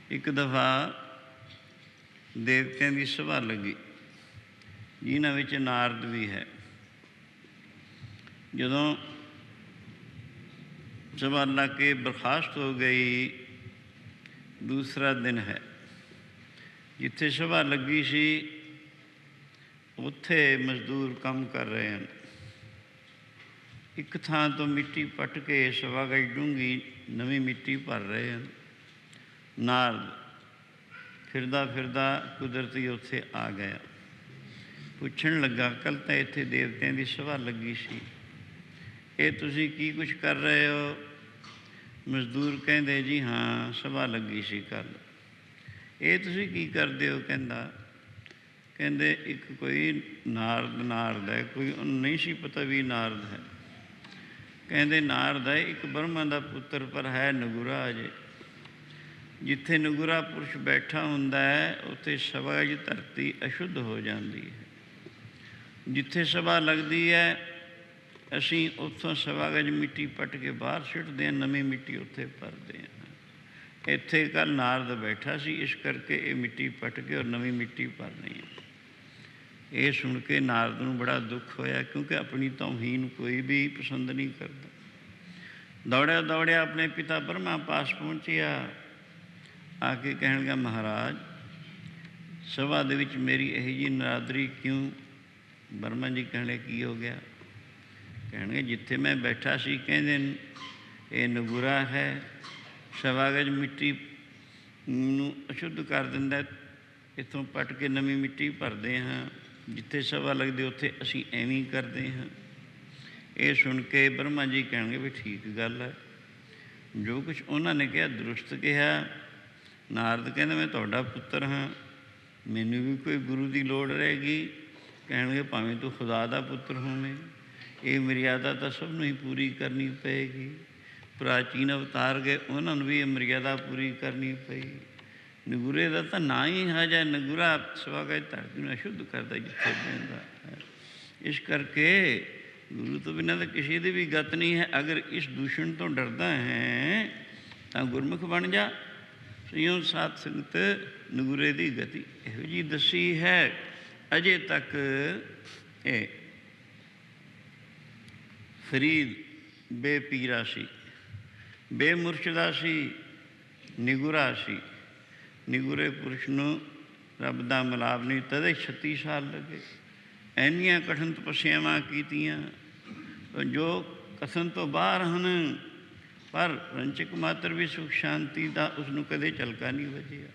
एक दफ़ा देवतियां की सभा लगी जिन्हां विच नारद भी है। जदों सभा लग के बर्खास्त हो गई, दूसरा दिन है, जिथे सभा लगी सी उत्थे मजदूर काम कर रहे हैं। एक थां तो मिट्टी पट के सवा गज डूंगी नवी मिट्टी भर रहे हैं। नारद फिरदा फिरदा कुदरती उत्थे आ गया, पुछण लगा, कल तो इत्थे देवतियां की सभा लगी सी, ये तुसीं की कुछ कर रहे हो? मजदूर कहंदे, जी हाँ सभा लगी सी कल। ये तुसीं की करदे हो? कहंदे एक कोई नारद है, कोई उन्हें नहीं सी पता भी नारद है। कहंदे नारद है एक ब्रह्मा का पुत्र, पर है नगुरा अजे। जिथे नगुरा पुरुष बैठा हुंदा है उत्थे सभा च धरती अशुद्ध हो जाती है। जिथे सभा लगती है असीं उत्थों सवा गज मिट्टी पट के बाहर सुट्टदे हैं, नवीं मिट्टी उत्थे भरदे हैं। इत्थे कल नारद बैठा सी, इस करके ये मिट्टी पट के और नवीं मिट्टी भरनी है। ये सुन के नारद नूं बड़ा दुख होया, क्योंकि अपनी तौहीन कोई भी पसंद नहीं करता। दौड़िया दौड़िया अपने पिता ब्रह्मा पास पहुँचिया, आके कहण लगा, महाराज सभा दे विच मेरी यही जी नरादरी क्यों? ब्रह्मा जी कहने की हो गया? कहणगे जिथे मैं बैठा सी कहंदे ये नगुरा है, सवा गज मिट्टी नूं अशुद्ध कर दिंदा, इत्थों पट के नवीं मिट्टी भरदे हाँ, जिथे सभा लगदी उत्थे असीं एवें करदे हाँ। ये सुन के ब्रह्मा जी कहणगे भी ठीक गल है, जो कुछ उन्होंने कहा दुरुस्त कहा। नारद कहंदा मैं तुहाडा पुत्र हाँ, मैनूं भी कोई गुरु की लोड़ रहेगी? कहणगे भावें तू खुदा दा पुत्र होवें, ये मर्यादा तो सबनों ही पूरी करनी पेगी। प्राचीन अवतार गए, उन्होंने भी ये मर्यादा पूरी करनी पई। नगुरे का तो ना ही है जाए, नगुरा सवा गज धरती में अशुद्ध करता जिथे बहता है। इस करके गुरु तो बिना तो किसी की भी गत नहीं है। अगर इस दूषण तो डरदा है तो गुरमुख बन जा। सियों साध संगत नगुरे की गति इहो जी दसी है। अजे तक ये फरीद बेपीरा सी, बेमुर्शदा सी, निगुरा सी। निगुरे पुरुष नूं रब दा मिलाप नहीं, तदे 36 साल लगे। ऐनियां कठिन तपस्यावां कीतियां जो कथन तो बाहर हैं, पर रंचक मात्र भी सुख शांति का उसनूं कदे झलका नहीं वजिया।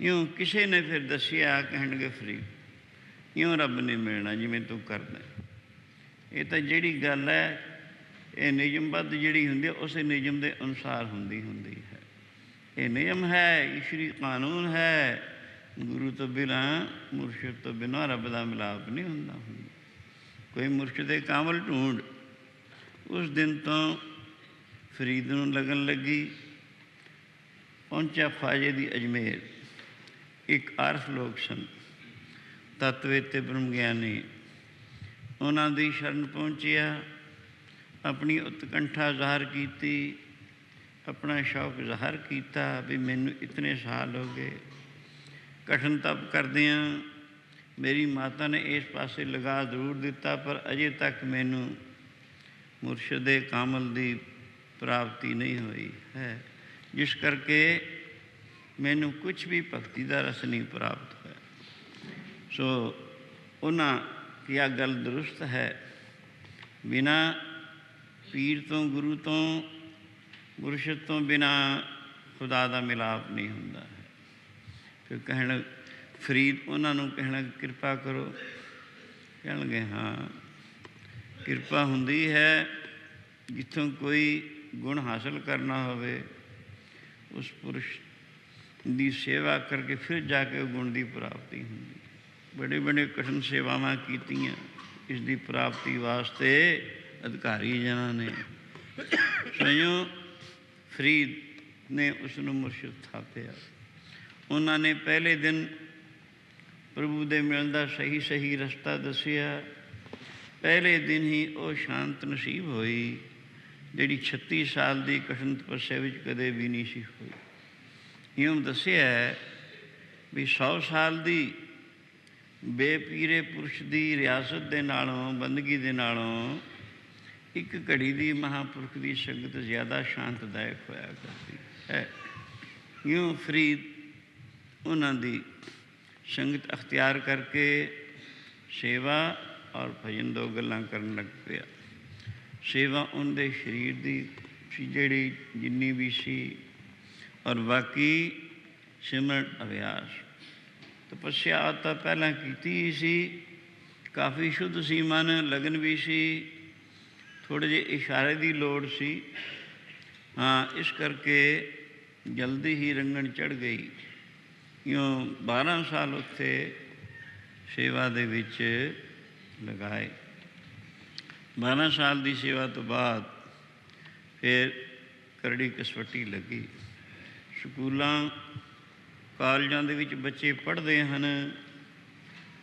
यूँ किसी ने फिर दसिया, कहणगे फरीद यूँ रब ने मिलना जिवें तू करदा। ये तो जिहड़ी गल है ये नियमबद्ध जिहड़ी हुंदी है उस नियम के अनुसार हुंदी है। ये नियम है, ईश्वरी कानून है। गुरु तो बिना, मुर्शिद तो बिना रब का मिलाप नहीं हुंदा। कोई मुर्शिद कामल ढूंढ। उस दिन तो फरीद नूं लगन लगी। पहुंचा ख्वाजे दी अजमेर। एक आरफ लोग सन, तत्वेते ब्रह्म ज्ञानी। उन्हां दी शरण पहुंचिया, अपनी उत्कंठा ज़ाहर की, अपना शौक ज़ाहर किया भी मैनू इतने साल हो गए कठिन तप करदियां। मेरी माता ने इस पासे लगा जरूर दिता, पर अजे तक मैनू मुर्शद कामल की प्राप्ति नहीं हुई है, जिस करके मैनू कुछ भी भगती का रस नहीं प्राप्त होया। सो उन्हां किया गल दुरुस्त है, बिना पीर तो गुरु तो मुर्शद तो बिना खुदा का मिलाप नहीं हुंदा है। फिर कहण फरीद उन्होंने कहना कृपा करो। कह लगे हाँ कृपा हुंदी है, जिथों कोई गुण हासिल करना होवे उस पुरुष की सेवा करके फिर जाके गुण की प्राप्ति होंगी। बड़े बड़े कठिन सेवावां कीतियां इसकी प्राप्ति वास्ते अधिकारी जना ने। स्वयं फरीद ने उसनूं मुर्शिद थापिया। उन्होंने पहले दिन प्रभु दे मिलन का सही सही रस्ता दसिया। पहले दिन ही वो शांत नसीब हुई जिहड़ी 36 साल की कठिन तपस्या विच कदे भी नहीं सी हुई। ਇਉਂ ਦੱਸਿਆ ਵੀ 100 ਸਾਲ ਦੀ ਬੇਪੀਰੇ ਪੁਰਸ਼ ਦੀ ਰਿਆਸਤ ਦੇ ਨਾਲੋਂ, ਬੰਦਗੀ ਦੇ ਨਾਲੋਂ ਇੱਕ ਘੜੀ ਦੀ ਮਹਾਂਪੁਰਖ ਦੀ ਸੰਗਤ ਜ਼ਿਆਦਾ ਸ਼ਾਂਤਦਾਇਕ ਹੋਇਆ ਕਰਦੀ ਹੈ। ਇਉਂ ਫਰੀਦ ਉਹਨਾਂ ਦੀ ਸੰਗਤ ਅਖਤਿਆਰ ਕਰਕੇ ਸੇਵਾ ਔਰ ਭਜਨ ਦੋ ਗੱਲਾਂ ਕਰਨ ਲੱਗ ਪਿਆ। ਸੇਵਾ ਉਹਦੇ ਸਰੀਰ ਦੀ ਸੀ ਜਿਹੜੀ ਜਿੰਨੀ ਵੀ ਸੀ, ਔਰ ਬਾਕੀ ਸਿਮਰਨ ਅਭਿਆਸ। ਤਪੱਸਿਆ ਤਾਂ ਪਹਿਲਾਂ ਕੀਤੀ ਹੀ ਸੀ, ਕਾਫੀ ਸ਼ੁੱਧ ਸੀ ਮਨ, ਲਗਨ ਵੀ ਸੀ, ਥੋੜ੍ਹੇ ਜਿਹੇ ਇਸ਼ਾਰੇ ਦੀ ਲੋੜ ਸੀ। ਹਾਂ, ਇਸ ਕਰਕੇ ਜਲਦੀ ਹੀ ਰੰਗਣ ਚੜ੍ਹ ਗਈ। ਇਉਂ 12 ਸਾਲ ਉੱਥੇ ਸੇਵਾ ਦੇ ਵਿੱਚ ਲਗਾਏ। 12 ਸਾਲ ਦੀ ਸੇਵਾ ਤੋਂ ਬਾਅਦ ਫਿਰ ਕਰੜੀ ਕਸਵੱਟੀ ਲੱਗੀ। ਸਕੂਲਾਂ ਕਾਲਜਾਂ ਦੇ ਵਿੱਚ ਬੱਚੇ ਪੜ੍ਹਦੇ ਹਨ,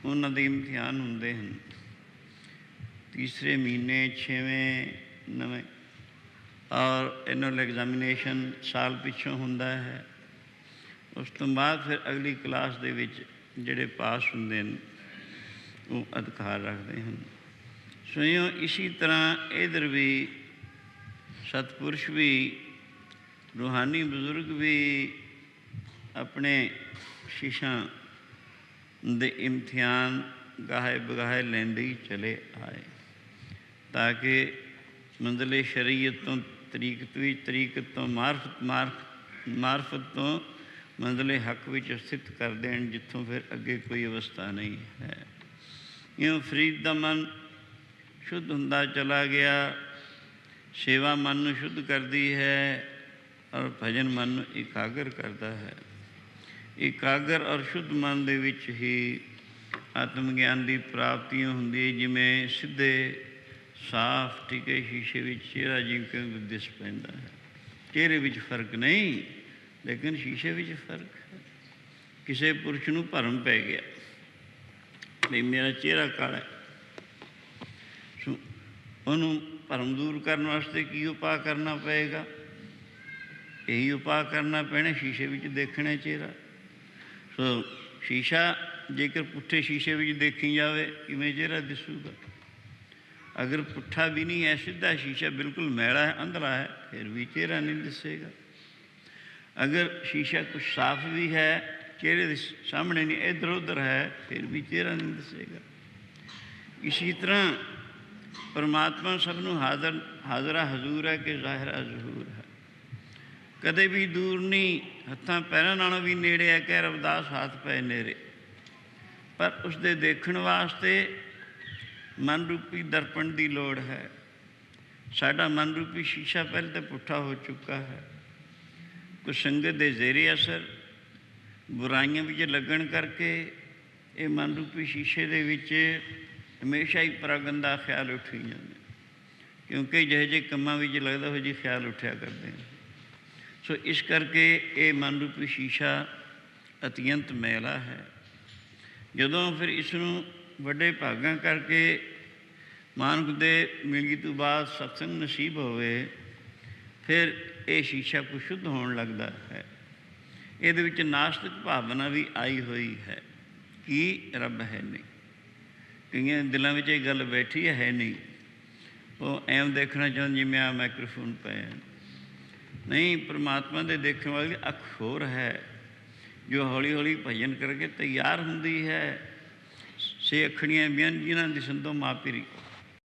ਉਹਨਾਂ ਦੇ ਇਮਤਿਹਾਨ ਹੁੰਦੇ ਹਨ। ਤੀਸਰੇ ਮਹੀਨੇ 6ਵੇਂ 9ਵੇਂ ਔਰ ਐਨੂਅਲ ਐਗਜ਼ਾਮੀਨੇਸ਼ਨ ਸਾਲ ਪਿੱਛੋਂ ਹੁੰਦਾ ਹੈ। ਉਸ ਤੋਂ ਬਾਅਦ ਫਿਰ ਅਗਲੀ ਕਲਾਸ ਦੇ ਵਿੱਚ ਜਿਹੜੇ ਪਾਸ ਹੁੰਦੇ ਨੇ ਉਹ ਅਧਿਕਾਰ ਰੱਖਦੇ ਹਨ। ਸੋ ਇਉਂ ਇਸੀ ਤਰ੍ਹਾਂ ਇੱਧਰ ਵੀ ਸਤਪੁਰਸ਼ ਵੀ, ਰੂਹਾਨੀ ਬਜ਼ੁਰਗ ਵੀ ਆਪਣੇ ਸ਼ੀਸ਼ਾਂ ਦੇ ਇਮਤਿਹਾਨ ਗਾਹੇ ਬਗਾਹੇ ਲੈਂਦੇ ਹੀ ਚਲੇ ਆਏ, ਤਾਂ ਕਿ ਮੰਜ਼ਿਲੇ ਸ਼ਰੀਅਤ ਤੋਂ ਤਰੀਕਤ ਵੀ, ਤਰੀਕਤ ਤੋਂ ਮਾਰਫਤ ਤੋਂ ਮੰਜ਼ਿਲੇ ਹੱਕ ਵਿੱਚ ਸਥਿਤ ਕਰ ਦੇਣ, ਜਿੱਥੋਂ ਫਿਰ ਅੱਗੇ ਕੋਈ ਅਵਸਥਾ ਨਹੀਂ ਹੈ। ਇਉਂ ਫਰੀਦ ਦਾ ਮਨ ਸ਼ੁੱਧ ਹੁੰਦਾ ਚਲਾ ਗਿਆ। ਸੇਵਾ ਮਨ ਨੂੰ ਸ਼ੁੱਧ ਕਰਦੀ ਹੈ ਔਰ ਭਜਨ ਮਨ ਨੂੰ ਇਕਾਗਰ ਕਰਦਾ ਹੈ। ਇਕਾਗਰ ਔਰ ਸ਼ੁੱਧ ਮਨ ਦੇ ਵਿੱਚ ਹੀ ਆਤਮ ਗਿਆਨ ਦੀ ਪ੍ਰਾਪਤੀ ਹੁੰਦੀ ਹੈ। ਜਿਵੇਂ ਸਿੱਧੇ ਸਾਫ਼ ਟਿਕੇ ਸ਼ੀਸ਼ੇ ਵਿੱਚ ਚਿਹਰਾ ਜਿਵੇਂ ਦਿਸ ਪੈਂਦਾ ਹੈ। ਚਿਹਰੇ ਵਿੱਚ ਫਰਕ ਨਹੀਂ, ਲੇਕਿਨ ਸ਼ੀਸ਼ੇ ਵਿੱਚ ਫਰਕ ਹੈ। ਕਿਸੇ ਪੁਰਸ਼ ਨੂੰ ਭਰਮ ਪੈ ਗਿਆ ਵੀ ਮੇਰਾ ਚਿਹਰਾ ਕਾਲਾ, ਉਹਨੂੰ ਭਰਮ ਦੂਰ ਕਰਨ ਵਾਸਤੇ ਕੀ ਉਪਾਅ ਕਰਨਾ ਪਏਗਾ? ਇਹੀ ਉਪਾਅ ਕਰਨਾ ਪੈਣਾ, ਸ਼ੀਸ਼ੇ ਵਿੱਚ ਦੇਖਣਾ ਚਿਹਰਾ। ਸੋ ਸ਼ੀਸ਼ਾ ਜੇਕਰ ਪੁੱਠੇ ਸ਼ੀਸ਼ੇ ਵਿੱਚ ਦੇਖੀ ਜਾਵੇ ਕਿਵੇਂ ਚਿਹਰਾ ਦਿਸੂਗਾ? ਅਗਰ ਪੁੱਠਾ ਵੀ ਨਹੀਂ ਹੈ, ਸਿੱਧਾ ਸ਼ੀਸ਼ਾ ਬਿਲਕੁਲ ਮੈਲਾ ਹੈ, ਅੰਧਲਾ ਹੈ, ਫਿਰ ਵੀ ਚਿਹਰਾ ਨਹੀਂ ਦਿਸੇਗਾ। ਅਗਰ ਸ਼ੀਸ਼ਾ ਕੁਛ ਸਾਫ਼ ਵੀ ਹੈ, ਚਿਹਰੇ ਦੇ ਸਾਹਮਣੇ ਨਹੀਂ, ਇੱਧਰ ਉੱਧਰ ਹੈ, ਫਿਰ ਵੀ ਚਿਹਰਾ ਨਹੀਂ ਦਿਸੇਗਾ। ਇਸੀ ਤਰ੍ਹਾਂ ਪਰਮਾਤਮਾ ਸਭ ਨੂੰ ਹਾਜ਼ਰਾ ਹਜ਼ੂਰ ਹੈ ਕਿ ਜ਼ਾਹਿਰਾ ਜ਼ਹੂਰ ਹੈ, ਕਦੇ ਵੀ ਦੂਰ ਨਹੀਂ, ਹੱਥਾਂ ਪੈਰਾਂ ਨਾਲੋਂ ਵੀ ਨੇੜੇ ਹੈ। ਕਹਿ ਰਵਿਦਾਸ ਹੱਥ ਪਏ ਨੇੜੇ, ਪਰ ਉਸਦੇ ਦੇਖਣ ਵਾਸਤੇ ਮਨ ਰੂਪੀ ਦਰਪਣ ਦੀ ਲੋੜ ਹੈ। ਸਾਡਾ ਮਨ ਰੂਪੀ ਸ਼ੀਸ਼ਾ ਪਹਿਲੇ ਤਾਂ ਪੁੱਠਾ ਹੋ ਚੁੱਕਾ ਹੈ। ਕੁਝ ਸੰਗਤ ਦੇ ਜ਼ੇਰੇ ਅਸਰ, ਬੁਰਾਈਆਂ ਵਿੱਚ ਲੱਗਣ ਕਰਕੇ ਇਹ ਮਨ ਰੂਪੀ ਸ਼ੀਸ਼ੇ ਦੇ ਵਿੱਚ ਹਮੇਸ਼ਾ ਹੀ ਪਰਾਗੰਦਾ ਖਿਆਲ ਉੱਠੀ ਜਾਂਦੇ, ਕਿਉਂਕਿ ਜਿਹੇ ਜਿਹੇ ਕੰਮਾਂ ਵਿੱਚ ਲੱਗਦਾ ਉਹ ਜਿਹੇ ਖਿਆਲ ਉੱਠਿਆ ਕਰਦੇ ਨੇ। ਸੋ ਇਸ ਕਰਕੇ ਇਹ ਮਨ ਰੂਪੀ ਸ਼ੀਸ਼ਾ ਅਤਿਅੰਤ ਮੈਲਾ ਹੈ। ਜਦੋਂ ਫਿਰ ਇਸ ਨੂੰ ਵੱਡੇ ਭਾਗਾਂ ਕਰਕੇ ਮਾਨੁਖ ਦੇ ਮਿਲਗੀ ਤੋਂ ਬਾਅਦ ਸਤਸੰਗ ਨਸੀਬ ਹੋਵੇ, ਫਿਰ ਇਹ ਸ਼ੀਸ਼ਾ ਕੁ ਸ਼ੁੱਧ ਹੋਣ ਲੱਗਦਾ ਹੈ। ਇਹਦੇ ਵਿੱਚ ਨਾਸਤਿਕ ਭਾਵਨਾ ਵੀ ਆਈ ਹੋਈ ਹੈ ਕਿ ਰੱਬ ਹੈ ਨਹੀਂ। ਕਈਆਂ ਦਿਲਾਂ ਵਿੱਚ ਇਹ ਗੱਲ ਬੈਠੀ ਹੈ ਨਹੀਂ, ਉਹ ਐਂ ਦੇਖਣਾ ਚਾਹੁੰਦੇ ਜਿਵੇਂ ਆ ਮਾਈਕ੍ਰੋਫੋਨ ਪਏ ਨਹੀਂ। ਪਰਮਾਤਮਾ ਦੇ ਦੇਖਣ ਵਾਲੀ ਅੱਖ ਹੋਰ ਹੈ, ਜੋ ਹੌਲੀ ਹੌਲੀ ਭਜਨ ਕਰਕੇ ਤਿਆਰ ਹੁੰਦੀ ਹੈ। ਸੇ ਅੱਖੜੀਆਂ ਬਿਆਨ ਜਿਨ੍ਹਾਂ ਦੀ ਸੰਤੋਂ ਮਾਪਿਰੀ